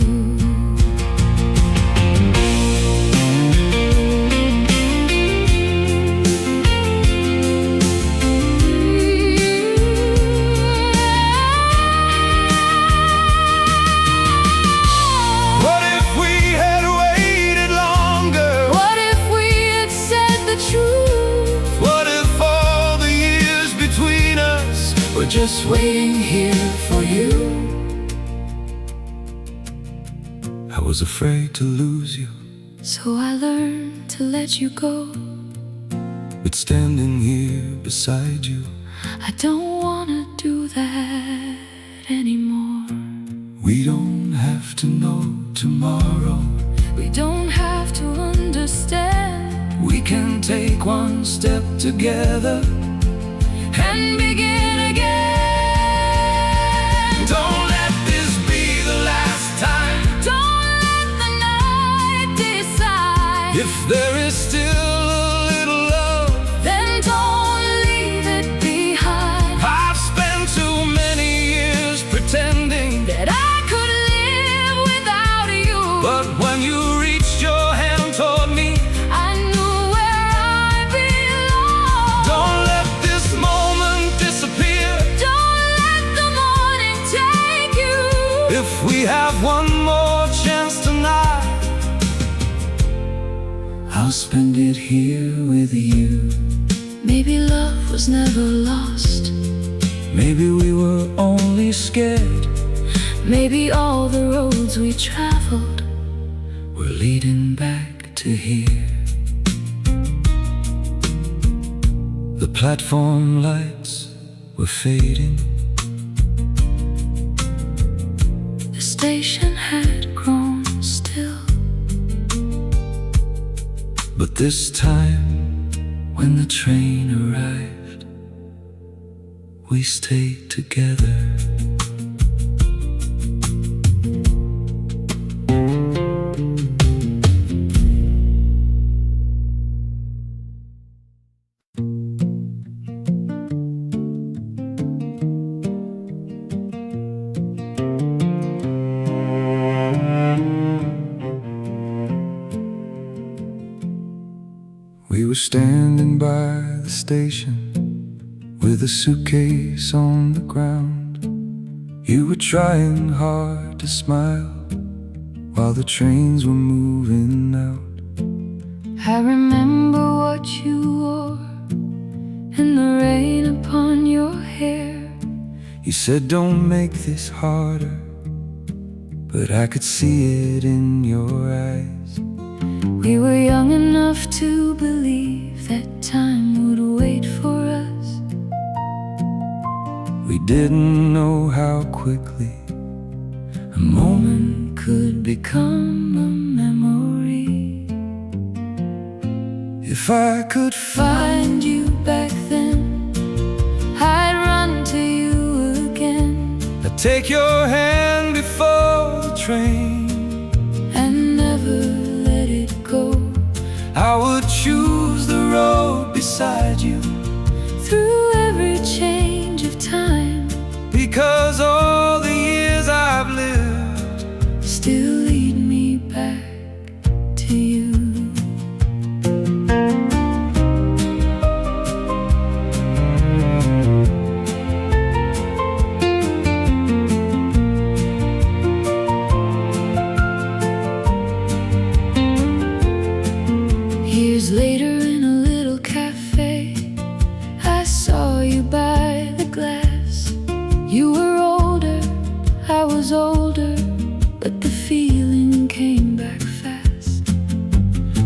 what if we had waited longer? What if we had said the truth? What if all the years between us were just waiting here for you? I was afraid to lose you, So I learned to let you go. but standing here beside you, I don't wanna do that anymore. we don't have to know tomorrow. We don't have to understand. We can take one step together And begin again. Don't let this be the last time. Don't let the night decide. If there is still a little love, Then don't leave it behind. I've spent too many years pretending, That I could live without you. but when you reached your hand toward me, I knew where I belong. don't let this moment disappear. Don't let the morning take you. If we have one more chance tonight, I'll spend it here with you. Maybe love was never lost. Maybe we were only scared. Maybe all the roads we traveled We're leading back to here. The platform lights were fading. The station had grown still. But this time, when the train arrived, we stayed together. We were standing by the station with a suitcase on the ground. You were trying hard to smile while the trains were moving out. I remember what you wore and the rain upon your hair. You said, don't make this harder, but I could see it in your eyes. We were young enough to believe that time would wait for us. We didn't know how quickly a moment could become a memory. If I could Find you back then, I'd run to you again. I'd take your hand before the train, And never let it go. I would choose the road beside you, Through every change of time, because all the years I've lived still lead me back to you. Years later in a little cafe, I saw you by the glass. You were older, I was older, but the feeling came back fast.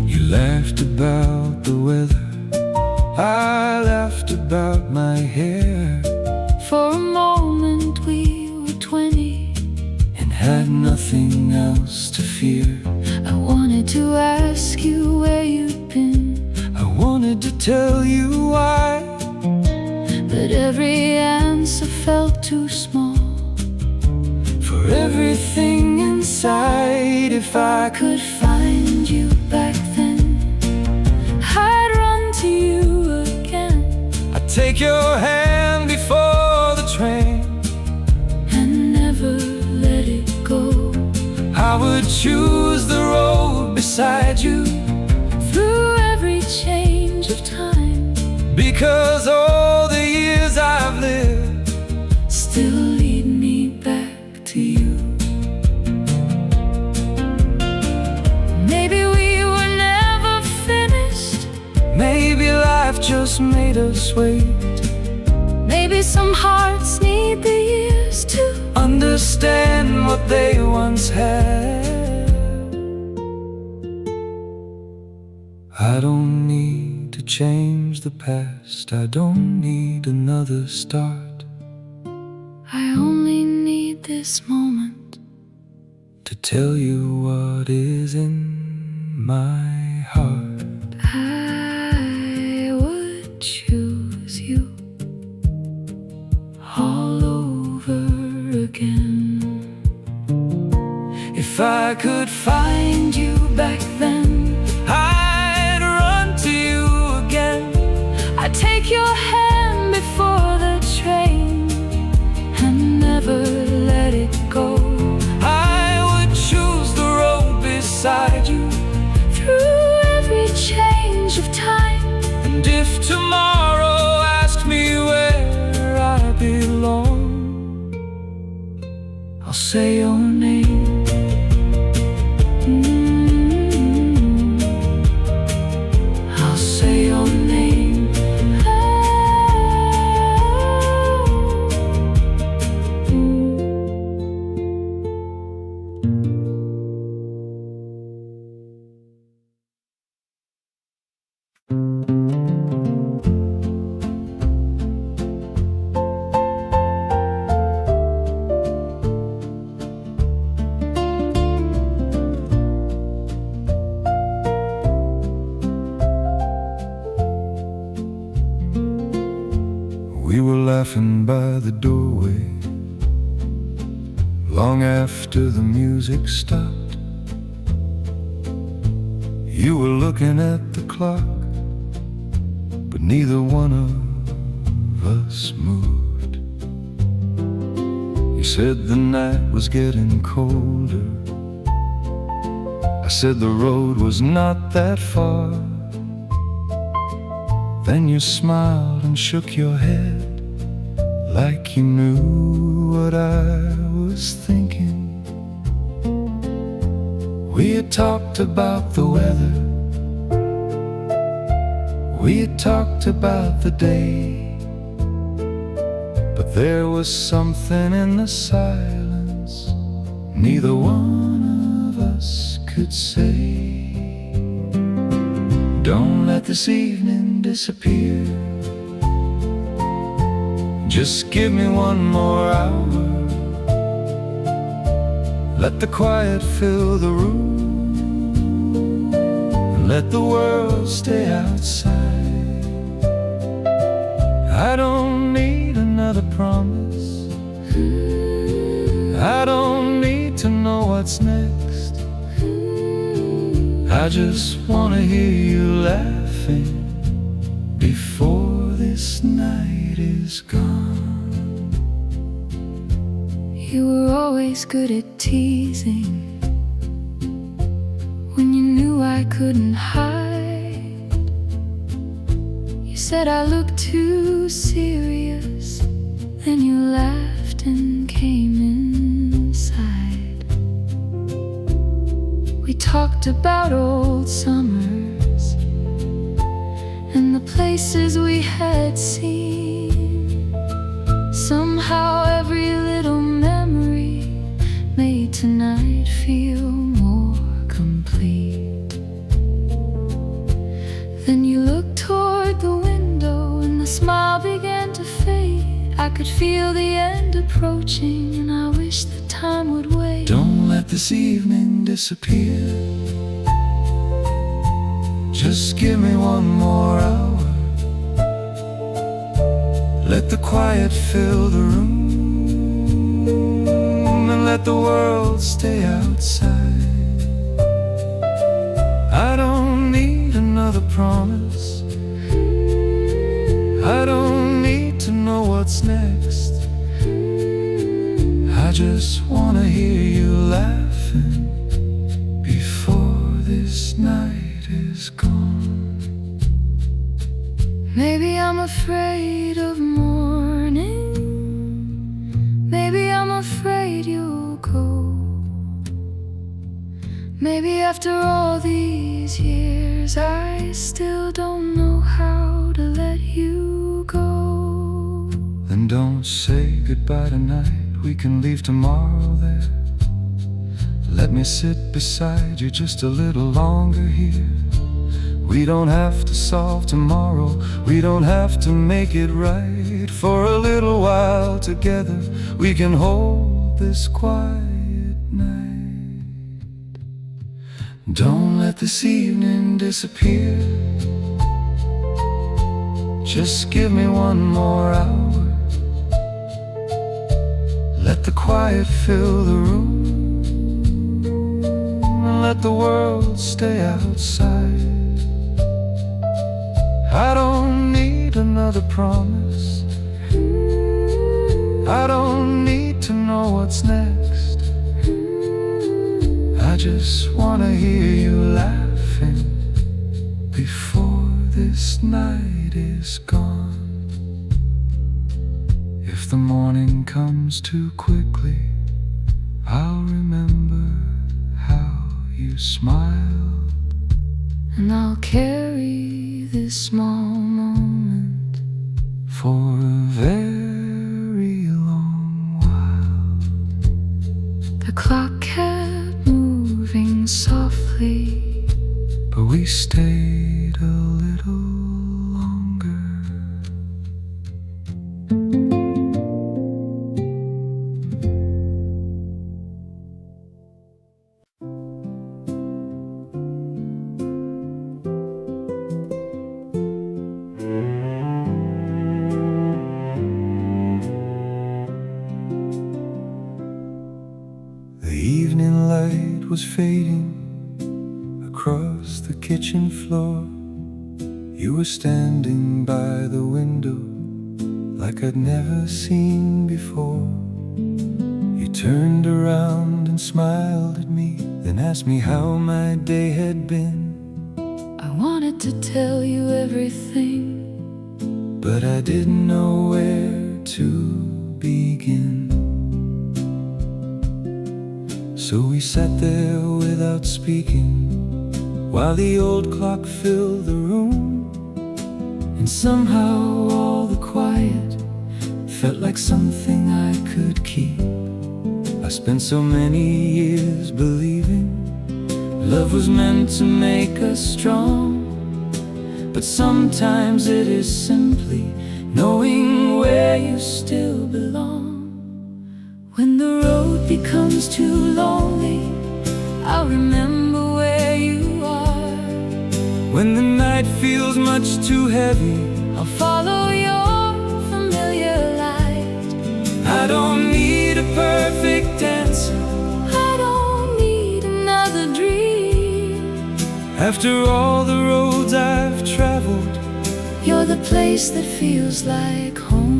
You laughed about the weather, I laughed about my hair. For a moment we were 20, had nothing else to fear. I wanted to ask you where you'd been. I wanted to tell you why, but every answer felt too small for everything inside. If I could find you back then, I'd run to you again. I'd take your hand before the train and never let it go. I would choose the road beside you through every change of time, because all the years I've lived still lead me back to you. Maybe we were never finished. Maybe life just made us wait. Maybe some hearts need the years to understand what they once had. I don't need to change the past. I don't need another start. I only need this moment to tell you what is in my heart. I would choose you all over again. If I could find you back then, I'd run to you again. I'd take your hand before the train and never let it go. I would choose the road beside you through every change of time. And if tomorrow asked me where I belong, I'll say your name. I'll say your name. We were laughing by the doorway long after the music stopped. You were looking at the clock, but neither one of us moved. You said the night was getting colder. I said the road was not that far. Then you smiled and shook your head like you knew what I was thinking. We had talked about the weather, we had talked about the day, but there was something in the silence neither one of us could say. Don't let this evening disappear. Just give me one more hour. Let the quiet fill the room, and let the world stay outside. I don't need another promise. I don't need to know what's next. I just wanna hear you laughing before this night is gone. You were always good at teasing when you knew I couldn't hide. You said I looked too serious, then you laughed and came inside. We talked about old summers and the places we had seen. Somehow every little memory made tonight feel more complete. Then you looked toward the window and the smile began to fade. I could feel the end approaching and I wish the time would wait. Don't this evening disappear. Just give me one more hour. Let the quiet fill the room, and let the world stay outside. I don't need another promise. I don't need to know what's next. I just wanna hear you laughing before this night is gone. Maybe I'm afraid of morning. Maybe I'm afraid you'll go. Maybe after all these years I still don't know how to let you go. Then don't say goodbye tonight. We can leave tomorrow there. Let me sit beside you just a little longer here. We don't have to solve tomorrow. We don't have to make it right. For a little while together we can hold this quiet night. Don't let this evening disappear. Just give me one more hour. Let the quiet fill the room, and let the world stay outside. I don't need another promise. I don't need to know what's next. I just wanna hear you laughing before this night is gone. If the morning comes too quickly, I'll remember how you smile, and I'll carry this small moment for a very long while. The clock kept moving softly, but we stayed a little longer. The evening light was fading across the kitchen floor. You were standing by the window like I'd never seen before. You turned around and smiled at me, then asked me how my day had been. I wanted to tell you everything, but I didn't know where to begin. So we sat there without speaking while the old clock filled the room. And somehow all the quiet felt like something I could keep. I spent so many years believing love was meant to make us strong, but sometimes it is simply knowing where you still belong. When the road becomes too lonely, I'll remember where you are. When the night feels much too heavy, I'll follow your familiar light. I don't need a perfect answer. I don't need another dream. After all the roads I've traveled, you're the place that feels like home.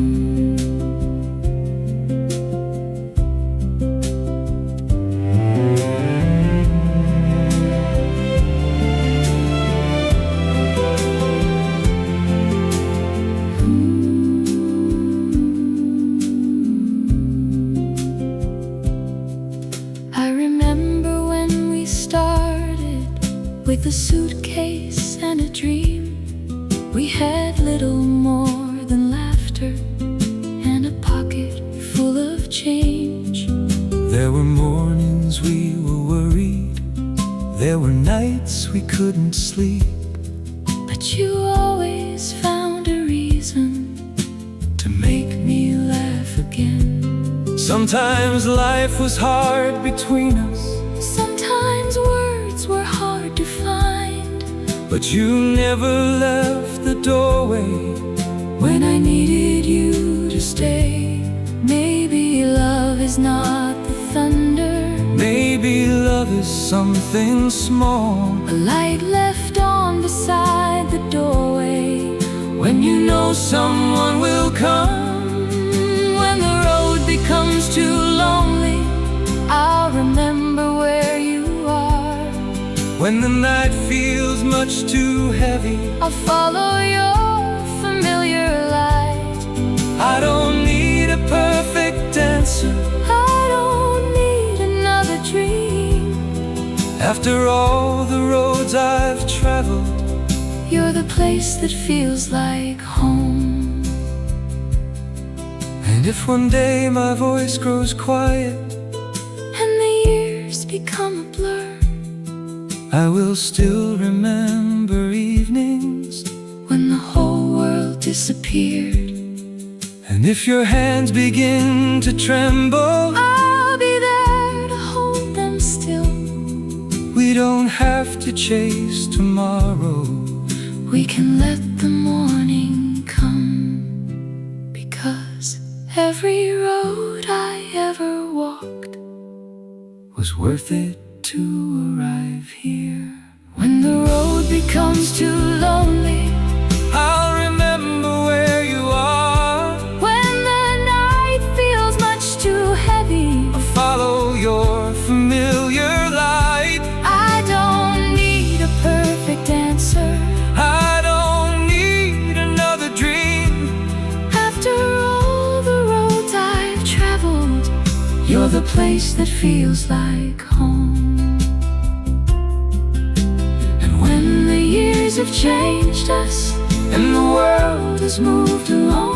With a suitcase and a dream, we had little more than laughter and a pocket full of change. There were mornings we were worried, there were nights we couldn't sleep, but you always found a reason to make me laugh again. Sometimes life was hard between us, but you never left the doorway when I needed you to stay. Maybe love is not the thunder, maybe love is something small, a light left on beside the doorway when you know someone will come. When the road becomes too lonely, I'll remember where you are. When the night feels much too heavy, I'll follow your familiar light. I don't need a perfect answer, I don't need another dream. after all the roads I've traveled, you're the place that feels like home. And if one day my voice grows quiet and the years become a blur, I will still remember evenings when the whole world disappeared. And if your hands begin to tremble, I'll be there to hold them still. we don't have to chase tomorrow, we can let the morning come. Because every road I ever walked was worth it to arrive here. when the road becomes too lonely, I'll remember where you are. when the night feels much too heavy, I'll follow your familiar light. I don't need a perfect answer, I don't need another dream, after all the roads I've traveled, you're the place that feels like home. Years have changed us, and the world has moved along.